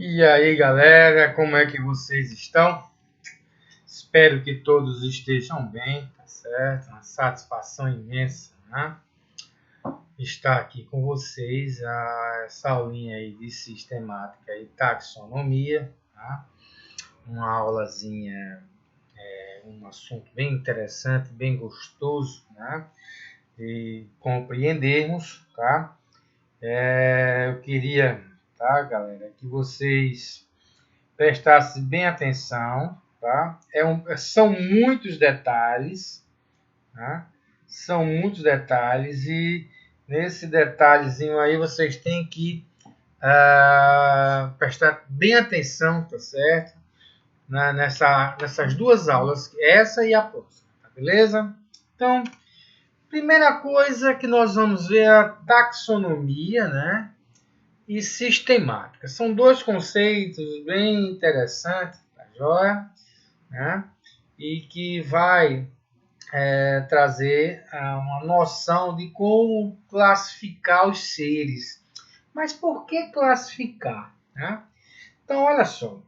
E aí, galera, como é que vocês estão? Espero que todos estejam bem, tá certo? Uma satisfação imensa, né? Estar aqui com vocês, essa aulinha aí de sistemática e taxonomia, tá? Uma aulazinha, um assunto bem interessante, bem gostoso, né? De compreendermos, tá? Eu queria, tá, galera, que vocês prestasse bem atenção, tá? São muitos detalhes, tá? São muitos detalhes e nesse detalhezinho aí vocês têm que prestar bem atenção, tá certo? Nessas duas aulas, essa e a próxima, tá beleza? Então, primeira coisa que nós vamos ver é a taxonomia, né? E sistemática. São dois conceitos bem interessantes, tá joia? Né? E que vai trazer uma noção de como classificar os seres. Mas por que classificar? Né? Então, olha só,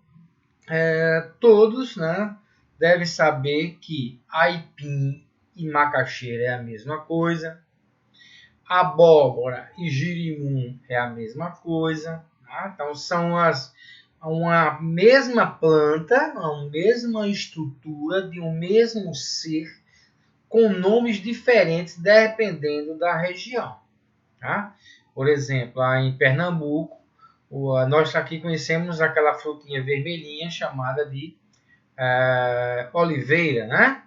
todos, né, devem saber que aipim e macaxeira é a mesma coisa, abóbora e girimum é a mesma coisa. Tá? Então, são uma mesma planta, uma mesma estrutura de um mesmo ser, com nomes diferentes dependendo da região. Tá? Por exemplo, em Pernambuco, nós aqui conhecemos aquela frutinha vermelhinha chamada de oliveira, né?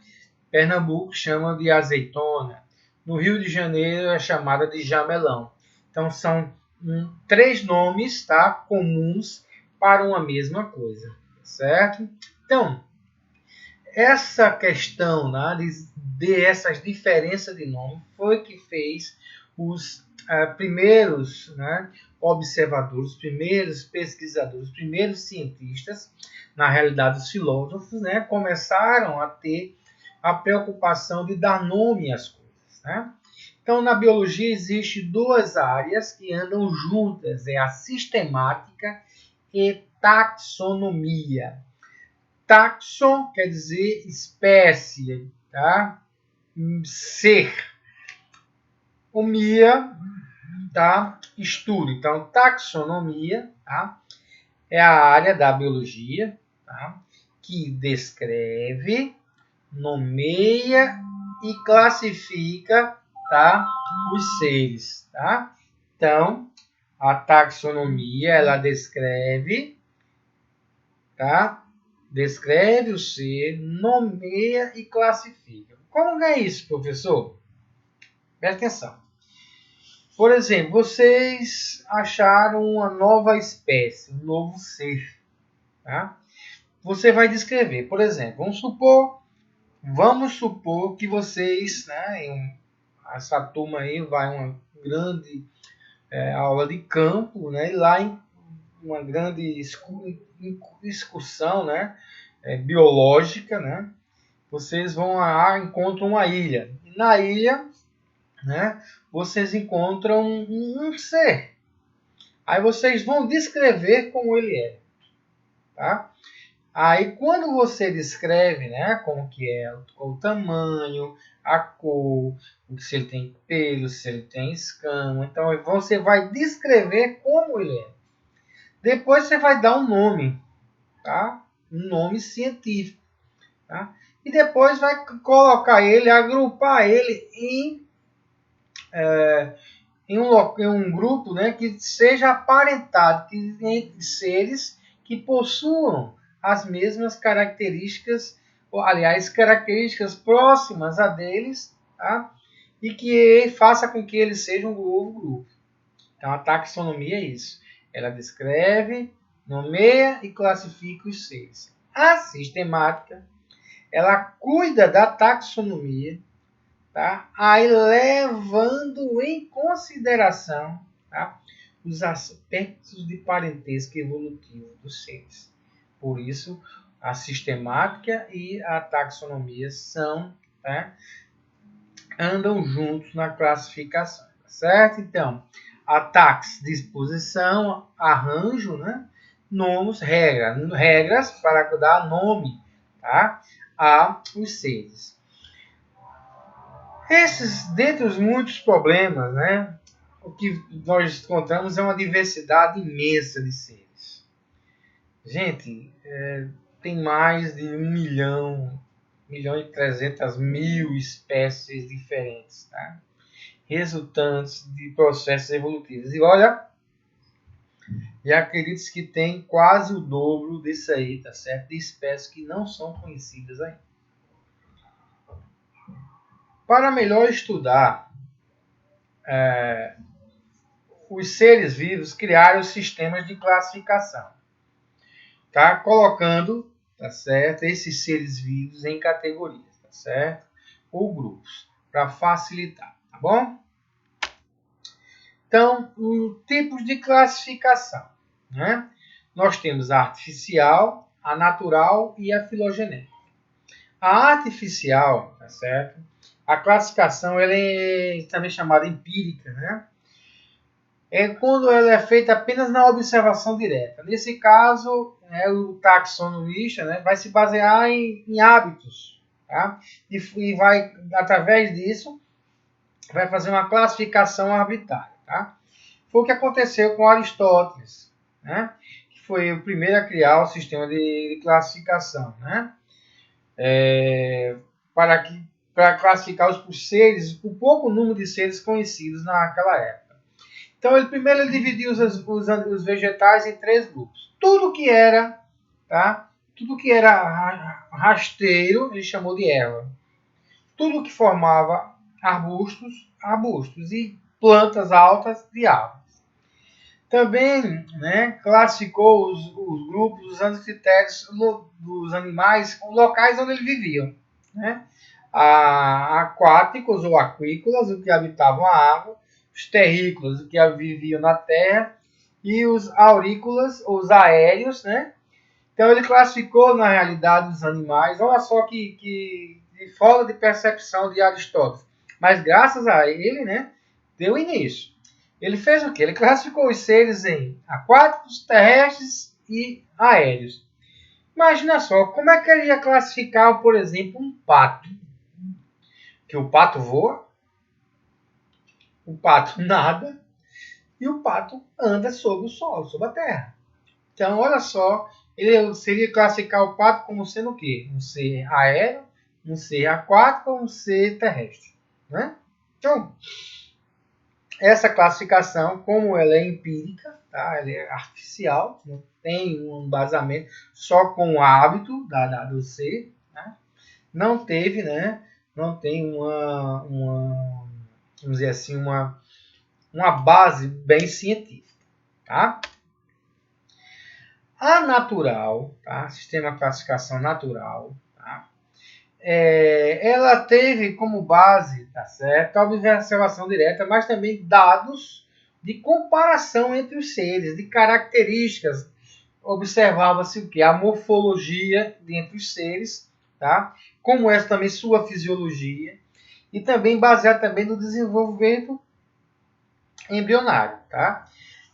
Pernambuco chama de azeitona. No Rio de Janeiro é chamada de jamelão. Então são três nomes, tá, comuns para uma mesma coisa, certo? Então, essa questão, né, de essas diferenças de nome foi que fez os primeiros, né, observadores, os primeiros pesquisadores, os primeiros cientistas, na realidade os filósofos, né, começaram a ter a preocupação de dar nome às coisas. Né? Então, na biologia existem duas áreas que andam juntas, é a sistemática e taxonomia. Taxon quer dizer espécie, tá? Ser. Omia, tá? Estudo. Então, taxonomia, tá? É a área da biologia, tá? Que descreve, nomeia e classifica, tá? Os seres, tá? Então, a taxonomia, ela descreve, tá? Descreve o ser, nomeia e classifica. Como é isso, professor? Presta atenção. Por exemplo, vocês acharam uma nova espécie, um novo ser. Tá? Você vai descrever. Por exemplo, vamos supor que vocês, né, essa turma aí vai uma grande aula de campo, né, e lá em uma grande excursão, né, biológica, né, vocês vão lá, encontram uma ilha. E na ilha, né, vocês encontram um ser. Aí vocês vão descrever como ele é. Tá? Aí quando você descreve, né, como que é, o tamanho, a cor, se ele tem pelo, se ele tem escama, então você vai descrever como ele é. Depois você vai dar um nome, tá? Um nome científico, tá? E depois vai colocar ele, agrupar ele em um grupo, né, que seja aparentado entre seres que possuam as mesmas características, ou, aliás, características próximas a deles, tá? E que faça com que eles sejam um novo grupo. Então, a taxonomia é isso. Ela descreve, nomeia e classifica os seres. A sistemática, ela cuida da taxonomia, tá? Aí levando em consideração, tá, os aspectos de parentesco evolutivo dos seres. Por isso, a sistemática e a taxonomia andam juntos na classificação, tá certo? Então, a tax, disposição, arranjo, né? nomes, regras para dar nome, tá, a os seres. Dentre os muitos problemas, né, o que nós encontramos é uma diversidade imensa de seres. Gente, tem mais de 1.300.000 espécies diferentes, tá? Resultantes de processos evolutivos. E olha, e acredite que tem quase o dobro disso aí, tá certo? De espécies que não são conhecidas ainda. Para melhor estudar os seres vivos, criaram sistemas de classificação, tá? Colocando, tá certo, esses seres vivos em categorias, tá certo? Ou grupos, para facilitar, tá bom? Então, tipos de classificação, né? Nós temos a artificial, a natural e a filogenética. A artificial, tá certo? A classificação ela é também chamada empírica, né? É quando ela é feita apenas na observação direta. Nesse caso, o taxonomista, né, vai se basear em hábitos, tá? E vai, através disso, vai fazer uma classificação arbitrária, tá? Foi o que aconteceu com Aristóteles, né? Que foi o primeiro a criar o sistema de classificação, né? Para classificar os seres, o pouco número de seres conhecidos naquela época. Então, ele dividiu os vegetais em 3 grupos. Tudo que era, tá? Tudo que era rasteiro, ele chamou de erva. Tudo que formava arbustos, e plantas altas de árvores. Também, né, classificou os grupos usando os critérios dos animais, os locais onde eles viviam, né? Aquáticos ou aquícolas, os que habitavam a água, os terrícolas, os que viviam na terra, e os aurícolas, os aéreos, né? Então ele classificou na realidade os animais, olha só que fora de percepção de Aristóteles, mas graças a ele, né, deu início. Ele fez o quê? Ele classificou os seres em aquáticos, terrestres e aéreos. Imagina só, como é que ele ia classificar, por exemplo, um pato? Que o pato voa, o pato nada e o pato anda sobre o solo, sobre a terra. Então, olha só, ele seria classificar o pato como sendo o quê? Um ser aéreo, um ser aquático ou um ser terrestre, né? Então, essa classificação, como ela é empírica, tá? Ela é artificial, não tem um embasamento só com o hábito do ser, né? Não teve, né? Não tem vamos dizer assim, uma base bem científica, tá? A natural, tá? Sistema de classificação natural, tá? Ela teve como base, tá certo, a observação direta, mas também dados de comparação entre os seres, de características. Observava-se o que? A morfologia entre os seres, tá? Como essa também sua fisiologia, e também baseado também no desenvolvimento embrionário, tá?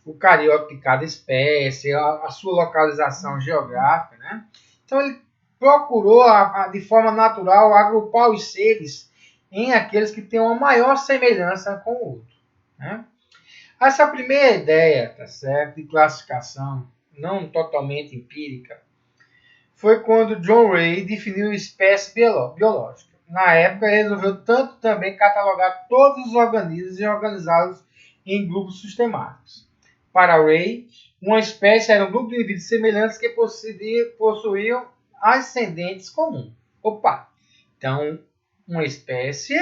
O cariótipo de cada espécie, a sua localização geográfica, né? Então ele procurou, de forma natural, agrupar os seres em aqueles que têm uma maior semelhança com o outro, né? Essa primeira ideia, tá certo, de classificação, não totalmente empírica, foi quando John Ray definiu espécie biológica. Na época, ele resolveu tanto também catalogar todos os organismos e organizá-los em grupos sistemáticos. Para Ray, uma espécie era um grupo de indivíduos semelhantes que possuíam ascendentes comuns. Opa! Então, uma espécie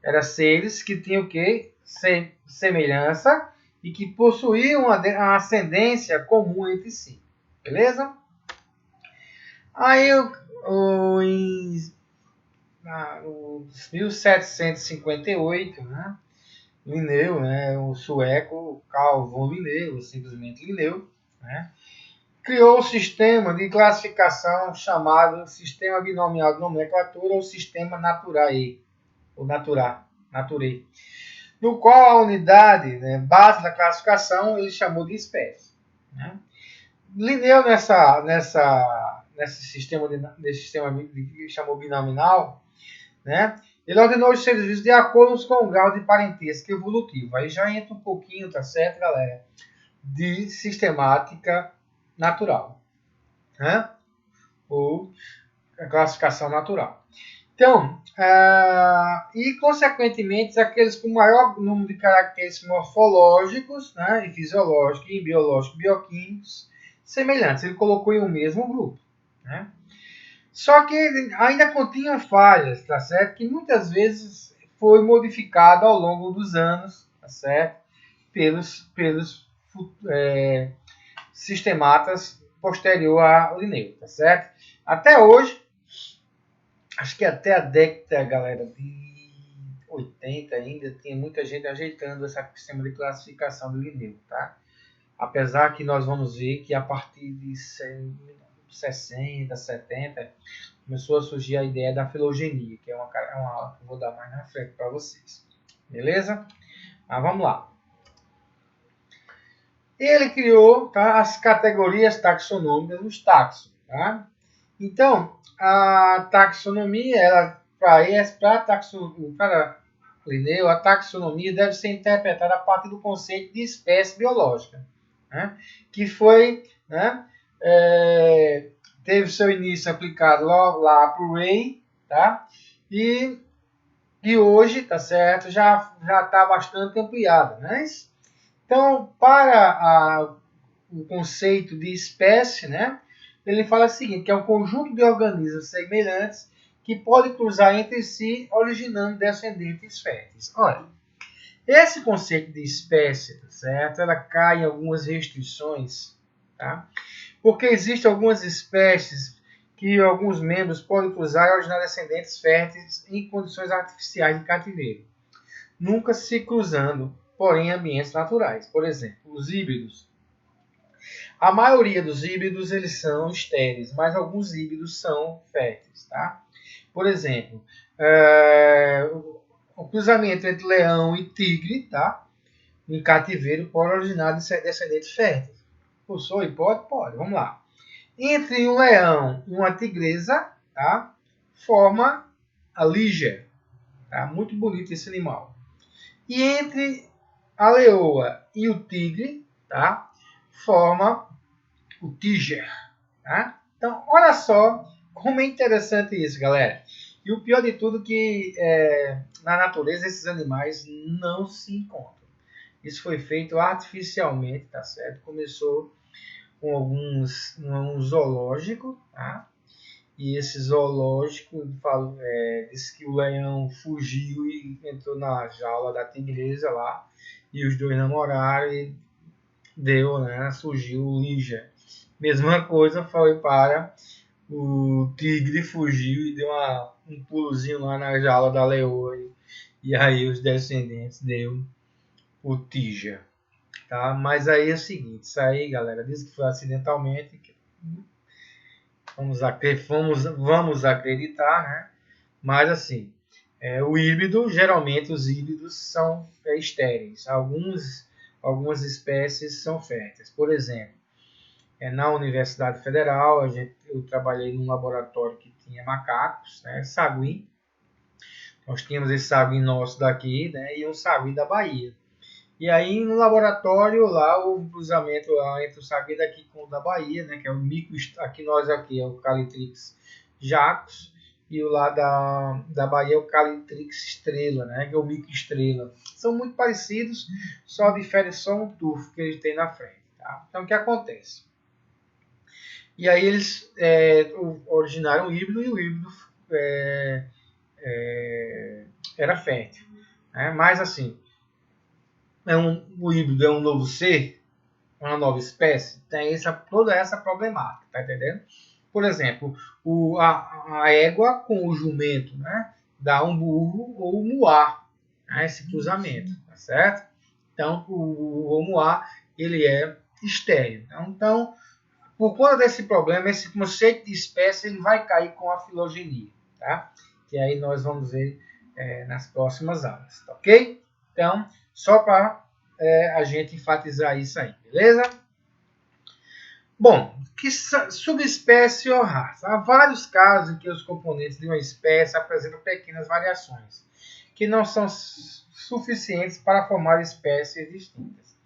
era seres que tinham o quê? Semelhança e que possuíam uma ascendência comum entre si. Beleza? Aí, em 1758, né, Linneu, né, o sueco Carl von Linneu, simplesmente Linneu, né, criou um sistema de classificação chamado Sistema Binomial de Nomenclatura ou Sistema Naturae, ou Naturae, no qual a unidade, né, base da classificação ele chamou de espécie, né. Linneu nesse sistema que chamou binominal, né? Ele ordenou os serviços de acordo com o grau de parentesco evolutivo. Aí já entra um pouquinho, tá certo, galera? De sistemática natural, né? Ou a classificação natural. Então, e consequentemente, aqueles com maior número de caracteres morfológicos, né, e fisiológicos, e biológicos, bioquímicos, semelhantes. Ele colocou em um mesmo grupo, né? Só que ainda continha falhas, tá certo? Que muitas vezes foi modificado ao longo dos anos, tá certo? Pelos sistematas posterior a Linneu, tá certo? Até hoje, acho que até a década, galera, de 80 ainda, tinha muita gente ajeitando esse sistema de classificação do Linneu, tá? Apesar que nós vamos ver que a partir de 60, 70, começou a surgir a ideia da filogenia, que é uma aula que eu vou dar mais na frente para vocês. Beleza? Mas vamos lá. Ele criou, tá, as categorias taxonômicas dos taxos. Tá? Então, a taxonomia, para Linneu, a taxonomia deve ser interpretada a partir do conceito de espécie biológica, né? Que foi, né, teve seu início aplicado lá para o Ray, tá? E hoje, tá certo, já está bastante ampliada, né? Então, para o conceito de espécie, né, ele fala o seguinte, que é um conjunto de organismos semelhantes que podem cruzar entre si, originando descendentes férteis. Olha, esse conceito de espécie, tá certo? Ela cai em algumas restrições, tá? Porque existem algumas espécies que alguns membros podem cruzar e originar descendentes férteis em condições artificiais de cativeiro, nunca se cruzando, porém, em ambientes naturais. Por exemplo, os híbridos. A maioria dos híbridos eles são estéreis, mas alguns híbridos são férteis, tá? Por exemplo, o cruzamento entre leão e tigre, tá? Em cativeiro pode originar descendentes férteis. Possui? Pode? Pode. Vamos lá. Entre um leão e uma tigresa, tá? Forma a Liger. Tá? Muito bonito esse animal. E entre a leoa e o tigre, tá? Forma o Tiger. Tá? Então, olha só como é interessante isso, galera. E o pior de tudo é que na natureza esses animais não se encontram. Isso foi feito artificialmente, tá certo? Começou com um zoológico, tá? E esse zoológico disse que o leão fugiu e entrou na jaula da tigresa lá, e os dois namoraram e deu, né? Surgiu o Liger. Mesma coisa foi para o tigre, fugiu e deu um pulozinho lá na jaula da leoa, e aí os descendentes deu o Tiger. Tá? Mas aí é o seguinte, isso aí, galera, diz que foi acidentalmente. Vamos acreditar, né? Mas assim, o híbrido, geralmente os híbridos são estéreis. Algumas espécies são férteis. Por exemplo, na Universidade Federal, eu trabalhei num laboratório que tinha macacos, né? Sagui. Nós tínhamos esse sagui nosso daqui, né? E um sagui da Bahia. E aí no laboratório lá houve um cruzamento lá entre o sagui daqui com o da Bahia, né, que é o mico, aqui é o Calitrix jacus, e o lá da Bahia é o Calitrix estrela, né, que é o mico estrela. São muito parecidos, só difere só um tufo que eles têm na frente. Tá? Então o que acontece? E aí eles originaram o híbrido, e o híbrido era fértil. Né? Mas assim, o híbrido é um novo ser, uma nova espécie, tem toda essa problemática, tá entendendo? Por exemplo, a égua com o jumento, né? Dá um burro ou um muar, né? Esse cruzamento, tá certo? Então, o muar, ele é estéril. Então, por conta desse problema, esse conceito de espécie, ele vai cair com a filogenia, tá? Que aí nós vamos ver nas próximas aulas, tá ok? Então, só para a gente enfatizar isso aí, beleza? Bom, que subespécie ou raça? Há vários casos em que os componentes de uma espécie apresentam pequenas variações, que não são suficientes para formar espécies distintas.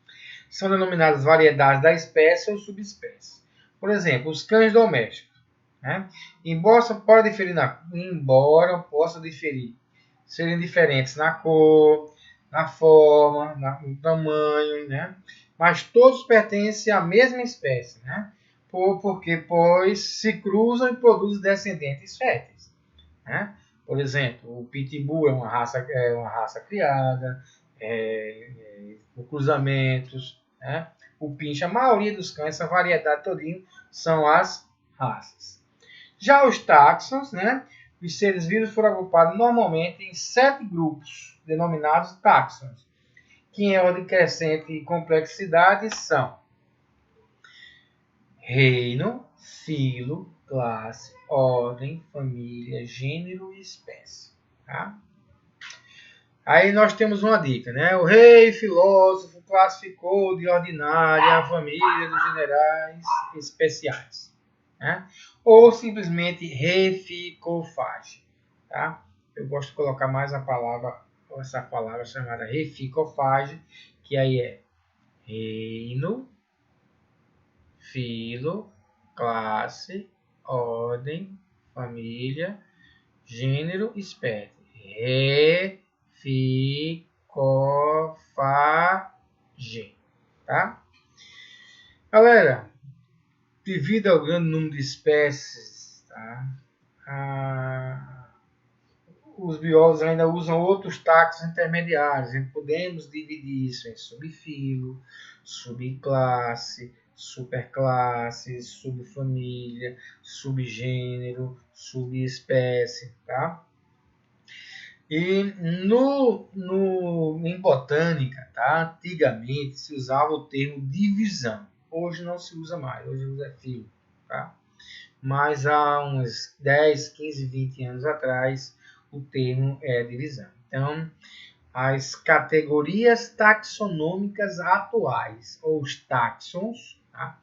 São denominadas variedades da espécie ou subespécie. Por exemplo, os cães domésticos. Né? Embora possam diferir, serem diferentes na cor, na forma, no tamanho, né? Mas todos pertencem à mesma espécie, né? Pois se cruzam e produzem descendentes férteis. Né? Por exemplo, o Pitbull é uma raça criada por cruzamentos. Né? O Pinche, a maioria dos cães, essa variedade todinha, são as raças. Já os táxons, né? Os seres vivos foram agrupados normalmente em 7 grupos, denominados táxons, que em ordem crescente e complexidade são reino, filo, classe, ordem, família, gênero e espécie. Tá? Aí nós temos uma dica, né? O rei filósofo classificou de ordinária a família dos generais especiais. Né? Ou simplesmente reficofage. Tá? Eu gosto de colocar mais essa palavra chamada reficofage, que aí é reino, filo, classe, ordem, família, gênero, espécie. Reficofage. Tá? Galera, devido ao grande número de espécies, tá? Os biólogos ainda usam outros táxons intermediários. E podemos dividir isso em subfilo, subclasse, superclasse, subfamília, subgênero, subespécie, tá? E em botânica, tá? Antigamente se usava o termo divisão. Hoje não se usa mais, hoje usa filo, tá? Mas há uns 10, 15, 20 anos atrás o termo é divisão. Então, as categorias taxonômicas atuais, ou os táxons, tá?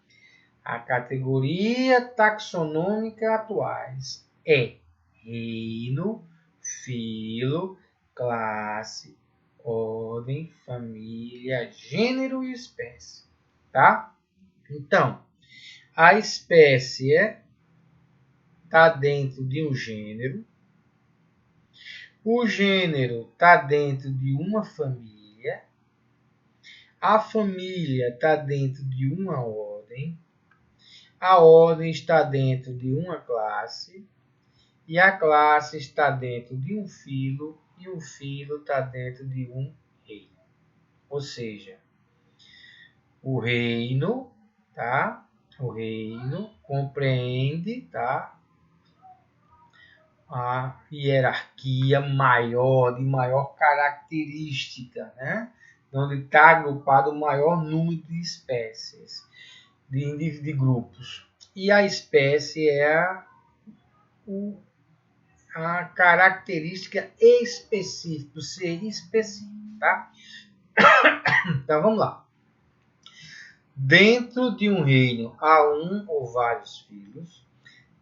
A categoria taxonômica atuais é reino, filo, classe, ordem, família, gênero e espécie. Tá? Então, a espécie está dentro de um gênero. O gênero está dentro de uma família. A família está dentro de uma ordem. A ordem está dentro de uma classe. E a classe está dentro de um filo. E o filo está dentro de um reino. Ou seja, o reino, tá? O reino compreende, tá? A hierarquia maior, de maior característica, né? Onde está agrupado o maior número de espécies, de grupos. E a espécie é a característica específica, o ser específico, tá? Então vamos lá. Dentro de um reino há um ou vários filos.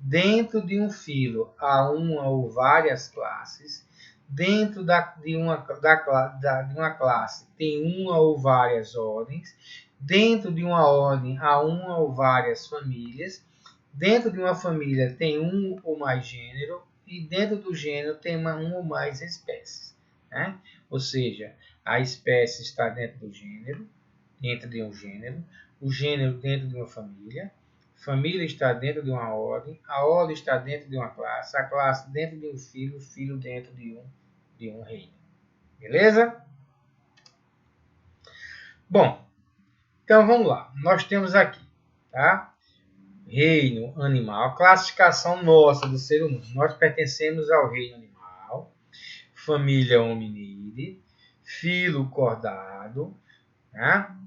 Dentro de um filo há uma ou várias classes. Dentro de uma classe tem uma ou várias ordens. Dentro de uma ordem há uma ou várias famílias. Dentro de uma família tem um ou mais gênero. E dentro do gênero tem uma ou mais espécies. Né? Ou seja, a espécie está dentro do gênero, dentro de um gênero. O gênero dentro de uma família. Família está dentro de uma ordem, a ordem está dentro de uma classe, a classe dentro de um filho, o filho dentro de um reino. Beleza? Bom, então vamos lá. Nós temos aqui, tá? Reino animal, classificação nossa do ser humano. Nós pertencemos ao reino animal, família hominídea, filo cordado, né?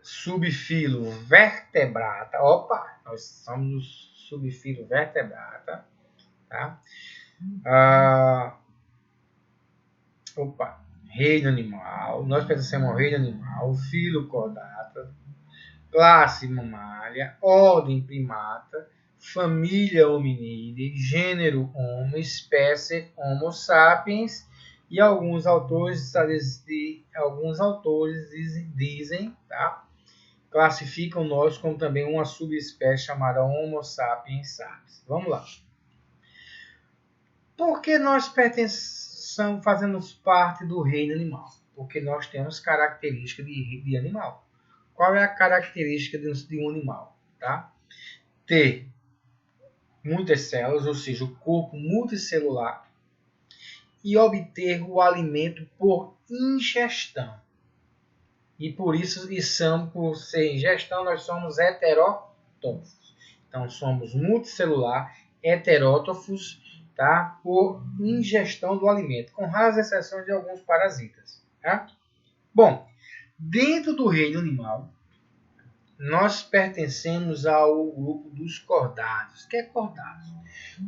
Subfilo vertebrata. Opa, nós somos do subfilo vertebrata. Tá? Reino animal. Nós pertencemos ao reino animal. Filo cordata. classe mamália, ordem primata, família hominídea, gênero Homo, espécie Homo sapiens, e alguns autores dizem, tá? Classificam nós como também uma subespécie chamada Homo sapiens sapiens. Vamos lá. Por que nós fazemos parte do reino animal? Porque nós temos características de animal. Qual é a característica de um animal? Tá? Ter muitas células, ou seja, o corpo multicelular, e obter o alimento por ingestão. E por isso, por ser ingestão, nós somos heterótrofos. Então, somos multicelular, heterótrofos, tá? Por ingestão do alimento, com raras exceções de alguns parasitas. Tá? Bom, dentro do reino animal, nós pertencemos ao grupo dos cordados. O que é cordados?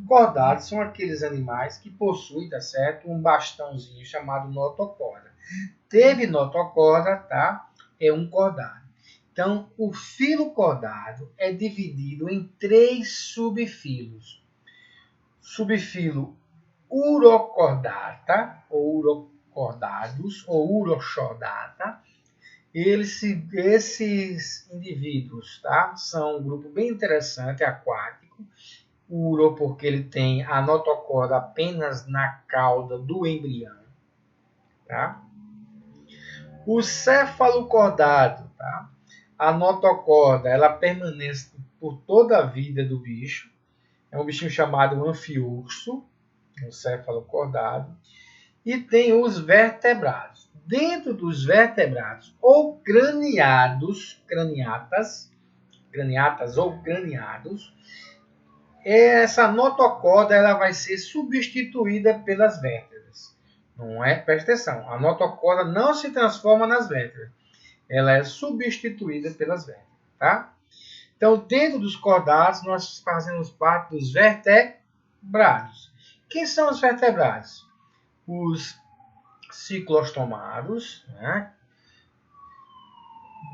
Cordados são aqueles animais que possuem, tá certo, um bastãozinho chamado notocorda. Teve notocorda, tá? É um cordado. Então, o filo cordado é dividido em 3 subfilos. Subfilo Urocordata, ou urocordados, ou urochordata. Esses indivíduos, tá? São um grupo bem interessante, aquático. O uro, porque ele tem a notocorda apenas na cauda do embrião. Tá? O cefalocordado, tá? A notocorda, ela permanece por toda a vida do bicho. É um bichinho chamado anfiurso, o cefalocordado. E tem os vertebrados. Dentro dos vertebrados ou craniatas ou craniados, essa notocorda ela vai ser substituída pelas vértebras. Não é? Presta atenção, a notocorda não se transforma nas vértebras. Ela é substituída pelas vértebras. Tá? Então, dentro dos cordados, nós fazemos parte dos vertebrados. Quem são os vertebrados? Os ciclostomados, né?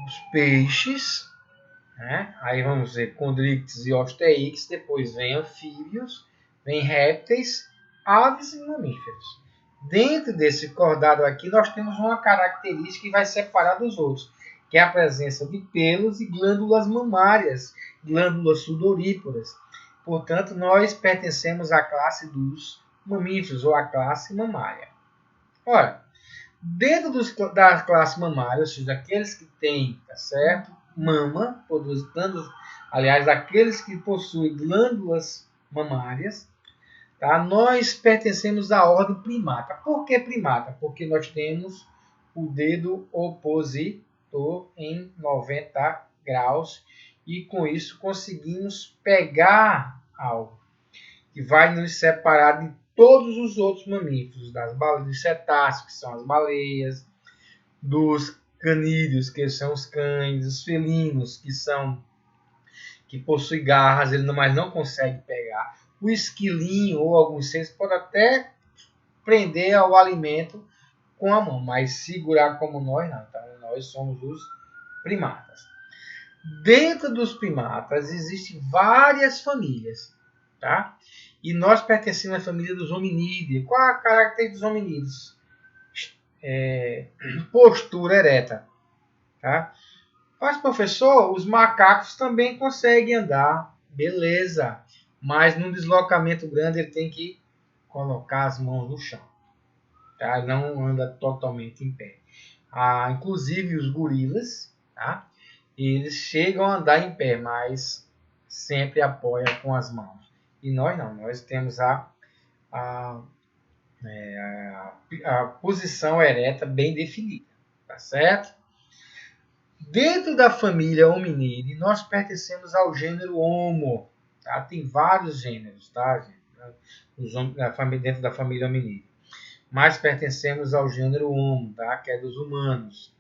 Os peixes, né? Aí vamos ver condrictes e osteics, depois vem anfíbios, vem répteis, aves e mamíferos. Dentro desse cordado aqui, nós temos uma característica que vai separar dos outros, que é a presença de pelos e glândulas mamárias, glândulas sudoríparas. Portanto, nós pertencemos à classe dos mamíferos, ou à classe mamária. Ora, dentro da classe mamária, ou seja, daqueles que têm, tá certo, mama, aliás, daqueles que possuem glândulas mamárias, tá, nós pertencemos à ordem primata. Por que primata? Porque nós temos o dedo opositor em 90 graus e com isso conseguimos pegar algo que vai nos separar de todos os outros mamíferos, dos cetáceos, que são as baleias, dos canídeos, que são os cães, dos felinos, que possuem garras, mas não consegue pegar. O esquilinho ou alguns seres podem até prender ao alimento com a mão, mas segurar como nós não. Então, nós somos os primatas. Dentro dos primatas existem várias famílias, tá? E nós pertencemos à família dos hominídeos. Qual a característica dos hominídeos? Postura ereta. Tá? Mas, professor, os macacos também conseguem andar. Beleza. Mas num deslocamento grande ele tem que colocar as mãos no chão. Tá? Ele não anda totalmente em pé. Inclusive os gorilas, tá? Eles chegam a andar em pé, mas sempre apoiam com as mãos. E nós não, nós temos a posição ereta bem definida, tá certo? Dentro da família Hominidae, nós pertencemos ao gênero Homo, tá? Tem vários gêneros, tá, gente? Dentro da família Hominidae. Mas pertencemos ao gênero Homo, tá? Que é dos humanos.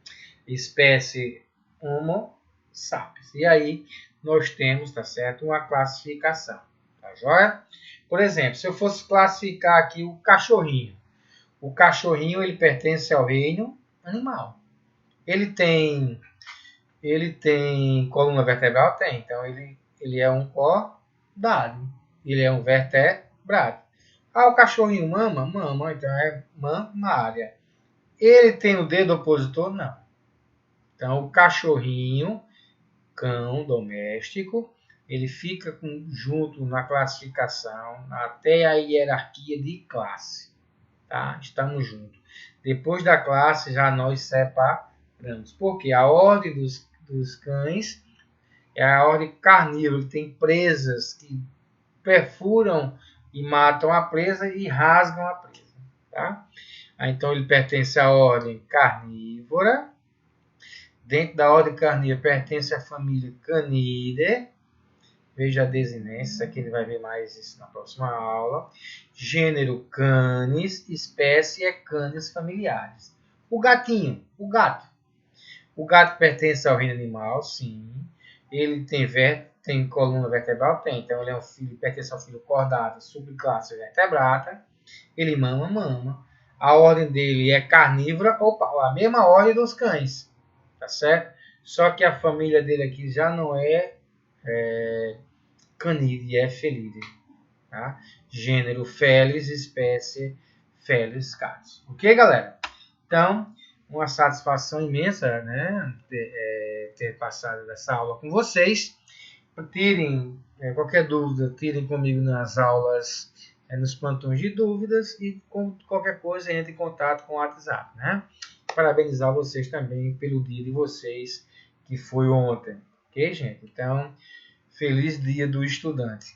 Espécie Homo sapiens. E aí nós temos, tá certo, uma classificação, tá joia? Por exemplo, se eu fosse classificar aqui o cachorrinho. O cachorrinho ele pertence ao reino animal. Ele tem Ele tem coluna vertebral? Tem. Então, ele é um cordado. Ele é um vertebrado. Ah, o cachorrinho mama? Mama. Então, é mamária. Ele tem o dedo opositor? Não. Então, o cachorrinho, cão doméstico, ele fica junto na classificação até a hierarquia de classe. Tá? Estamos juntos. Depois da classe, já nós separamos. Porque a ordem dos cães é a ordem carnívora. Ele tem presas que perfuram e matam a presa e rasgam a presa. Tá? Então, ele pertence à ordem carnívora. Dentro da ordem carnívora, pertence à família Canidae. Veja a desinência, aqui ele vai ver mais isso na próxima aula. Gênero Canis, espécie é Canis familiares. O gatinho, o gato. O gato pertence ao reino animal, sim. Ele tem coluna vertebral? Tem. Então ele é pertence ao filho cordado, subclasse vertebrata. Ele mama. A ordem dele é carnívora, a mesma ordem dos cães. Tá certo? Só que a família dele aqui já não é Canidae, é Felidae. Tá? Gênero Felis, espécie Felis catus. Ok, galera? Então, uma satisfação imensa, né, ter passado essa aula com vocês. Tirem qualquer dúvida, tirem comigo nas aulas, nos plantões de dúvidas e qualquer coisa entre em contato com o WhatsApp, né? Parabenizar vocês também pelo dia de vocês, que foi ontem. Ok, gente? Então, feliz dia do estudante.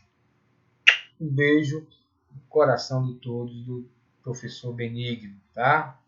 Um beijo no coração de todos do professor Benigno, tá?